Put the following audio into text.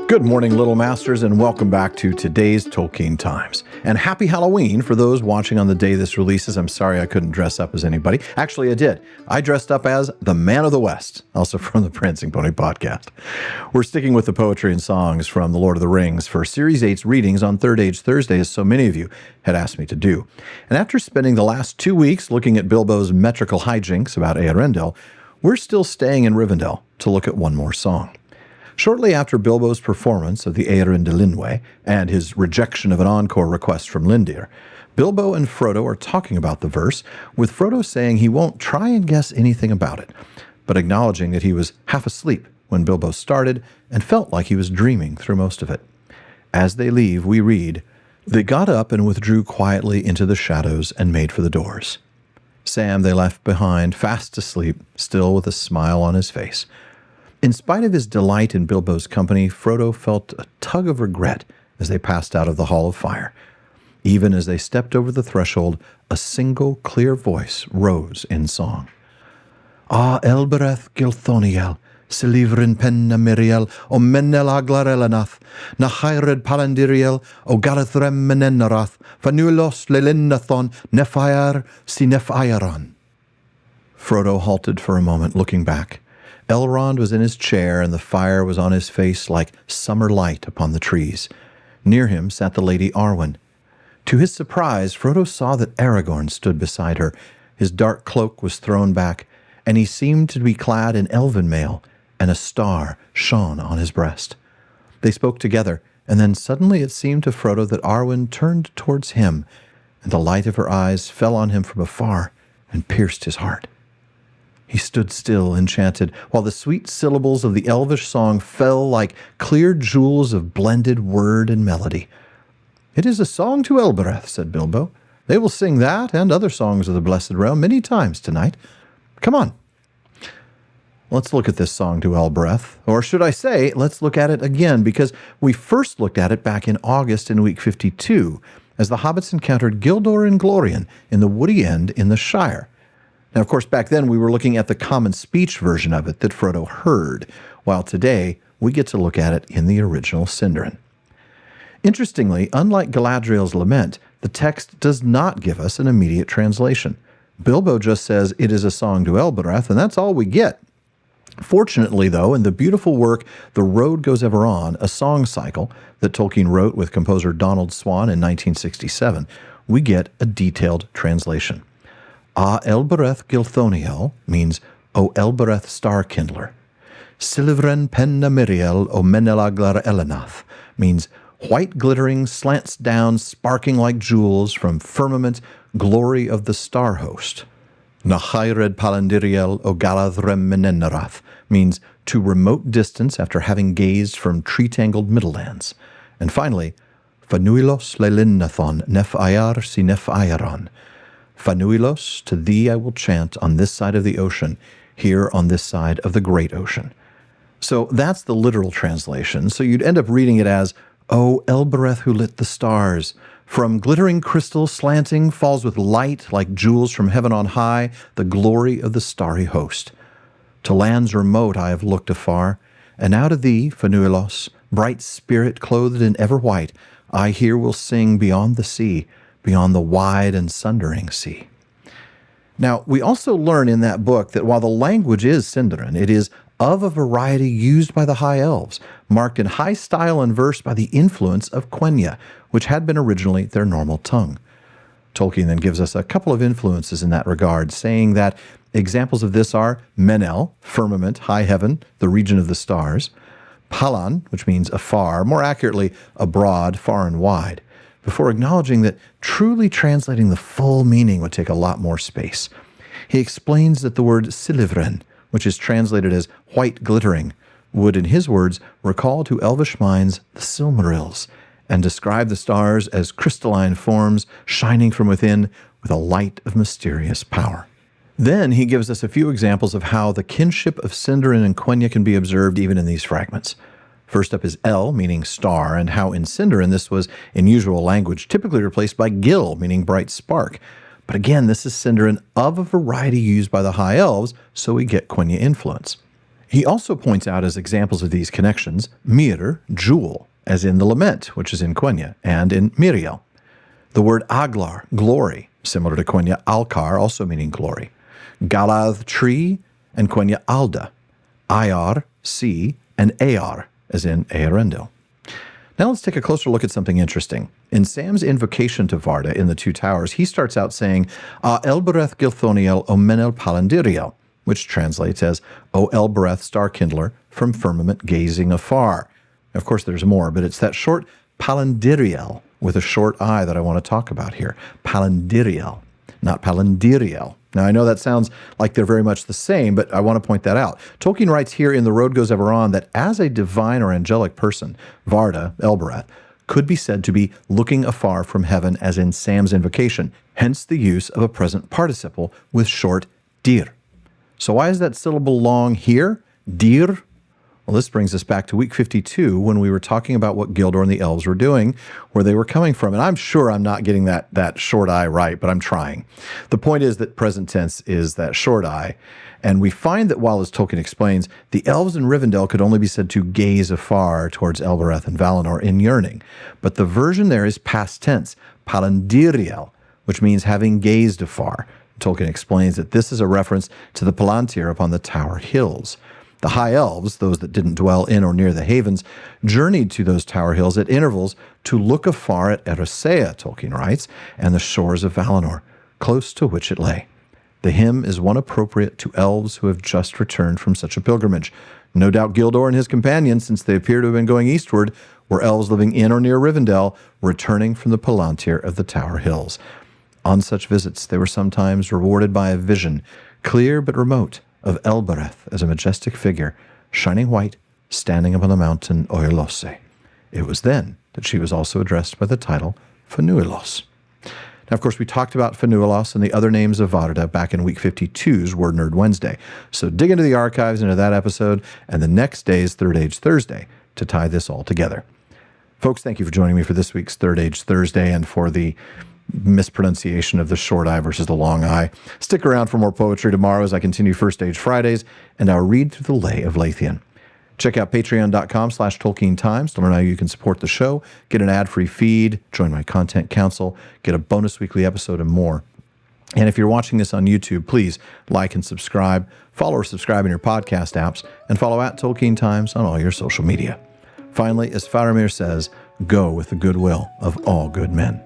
Good morning, Little Masters, and welcome back to today's Tolkien Times. And happy Halloween for those watching on the day this releases. I'm sorry I couldn't dress up as anybody. Actually, I did. I dressed up as the Man of the West, also from the Prancing Pony podcast. We're sticking with the poetry and songs from The Lord of the Rings for Series 8's readings on Third Age Thursday, as so many of you had asked me to do. And after spending the last 2 weeks looking at Bilbo's metrical hijinks about Rivendell, we're still staying in Rivendell to look at one more song. Shortly after Bilbo's performance of the Eärendil and his rejection of an encore request from Lindir, Bilbo and Frodo are talking about the verse, with Frodo saying he won't try and guess anything about it, but acknowledging that he was half asleep when Bilbo started and felt like he was dreaming through most of it. As they leave, we read, "They got up and withdrew quietly into the shadows and made for the doors. Sam they left behind, fast asleep, still with a smile on his face." In spite of his delight in Bilbo's company, Frodo felt a tug of regret as they passed out of the Hall of Fire. Even as they stepped over the threshold, a single clear voice rose in song. "Ah, Elbereth Gilthoniel, Silivrin penna Miriel, o Menel aglarelanath, na Hyred Palandiriel, o Galathrem menenarath, Fanulos lelinnathon, Nephair si Nephaieron." Frodo halted for a moment, looking back. Elrond was in his chair, and the fire was on his face like summer light upon the trees. Near him sat the Lady Arwen. To his surprise, Frodo saw that Aragorn stood beside her. His dark cloak was thrown back, and he seemed to be clad in elven mail, and a star shone on his breast. They spoke together, and then suddenly it seemed to Frodo that Arwen turned towards him, and the light of her eyes fell on him from afar and pierced his heart. He stood still, enchanted, while the sweet syllables of the elvish song fell like clear jewels of blended word and melody. "It is a song to Elbereth," said Bilbo. "They will sing that and other songs of the Blessed Realm many times tonight. Come on." Let's look at this song to Elbereth, or should I say, let's look at it again, because we first looked at it back in August in week 52, as the hobbits encountered Gildor and Glorian in the woody end in the Shire. Now, of course, back then we were looking at the common speech version of it that Frodo heard, while today we get to look at it in the original Sundering. Interestingly, unlike Galadriel's lament, the text does not give us an immediate translation. Bilbo just says it is a song to Elbereth, and that's all we get. Fortunately, though, in the beautiful work The Road Goes Ever On, a song cycle that Tolkien wrote with composer Donald Swann in 1967, we get a detailed translation. "Ah, Elbereth Gilthoniel" means "O Elbereth Starkindler." "Silivren penna Miriel o Menelaglar Elenath" means "white glittering slants down, sparking like jewels from firmament, glory of the star host." "Nahyred Palandiriel o Galathrem menenarath" means "to remote distance after having gazed from tree-tangled middlelands." And finally, "Fanuilos lelinnathon Nephair si Nephaieron." "Fanuilos, to thee I will chant on this side of the ocean, here on this side of the great ocean." So that's the literal translation. So you'd end up reading it as, "O Elbereth who lit the stars, from glittering crystal slanting falls with light like jewels from heaven on high, the glory of the starry host. To lands remote I have looked afar, and now to thee, Fanuilos, bright spirit clothed in ever white, I here will sing beyond the sea, beyond the wide and sundering sea." Now, we also learn in that book that while the language is Sindarin, it is of a variety used by the High Elves, marked in high style and verse by the influence of Quenya, which had been originally their normal tongue. Tolkien then gives us a couple of influences in that regard, saying that examples of this are Menel, firmament, high heaven, the region of the stars; Palan, which means afar, more accurately, abroad, far and wide, before acknowledging that truly translating the full meaning would take a lot more space. He explains that the word silivren, which is translated as white glittering, would, in his words, recall to elvish minds the Silmarils, and describe the stars as crystalline forms shining from within with a light of mysterious power. Then he gives us a few examples of how the kinship of Sindarin and Quenya can be observed even in these fragments. First up is El, meaning star, and how in Sindarin this was, in usual language, typically replaced by Gil, meaning bright spark. But again, this is Sindarin of a variety used by the High Elves, so we get Quenya influence. He also points out as examples of these connections, Mir, jewel, as in the lament, which is in Quenya, and in Miriel. The word aglar, glory, similar to Quenya alkar, also meaning glory. Galath, tree, and Quenya alda. Ayar, sea, and Ayar, as in Earendil. Now let's take a closer look at something interesting. In Sam's invocation to Varda in the Two Towers, he starts out saying, A Elbereth Gilthoniel Omenel Palandiriel, which translates as, O Elbereth, star-kindler, from firmament gazing afar. Of course, there's more, but it's that short Palandiriel with a short I that I want to talk about here. Palandiriel, not Palandiriel. Now, I know that sounds like they're very much the same, but I want to point that out. Tolkien writes here in The Road Goes Ever On that as a divine or angelic person, Varda, Elbereth, could be said to be looking afar from heaven as in Sam's invocation, hence the use of a present participle with short dir. So why is that syllable long here? Dir? Well, this brings us back to week 52 when we were talking about what Gildor and the elves were doing, where they were coming from. And I'm sure I'm not getting that short I right, but I'm trying. The point is that present tense is that short I. And we find that while, as Tolkien explains, the elves in Rivendell could only be said to gaze afar towards Elbereth and Valinor in yearning. But the version there is past tense, palandiriel, which means having gazed afar. Tolkien explains that this is a reference to the Palantir upon the Tower Hills. The High Elves, those that didn't dwell in or near the havens, journeyed to those tower hills at intervals to look afar at Eressëa, Tolkien writes, and the shores of Valinor, close to which it lay. The hymn is one appropriate to elves who have just returned from such a pilgrimage. No doubt Gildor and his companions, since they appear to have been going eastward, were elves living in or near Rivendell, returning from the Palantir of the Tower Hills. On such visits, they were sometimes rewarded by a vision, clear but remote, of Elbereth as a majestic figure, shining white, standing upon the mountain Oilosse. It was then that she was also addressed by the title Fanuilos. Now, of course, we talked about Fanuilos and the other names of Varda back in week 52's Word Nerd Wednesday. So dig into the archives into that episode and the next day's Third Age Thursday to tie this all together. Folks, thank you for joining me for this week's Third Age Thursday and for the mispronunciation of the short I versus the long I. Stick around for more poetry tomorrow as I continue First Age Fridays and our read through the Lay of Lathian. Check out patreon.com/Tolkien Times to learn how you can support the show, get an ad-free feed, join my content council, get a bonus weekly episode, and more. And if you're watching this on YouTube, please like and subscribe, follow or subscribe in your podcast apps, and follow @Tolkien Times on all your social media. Finally, as Faramir says, go with the goodwill of all good men.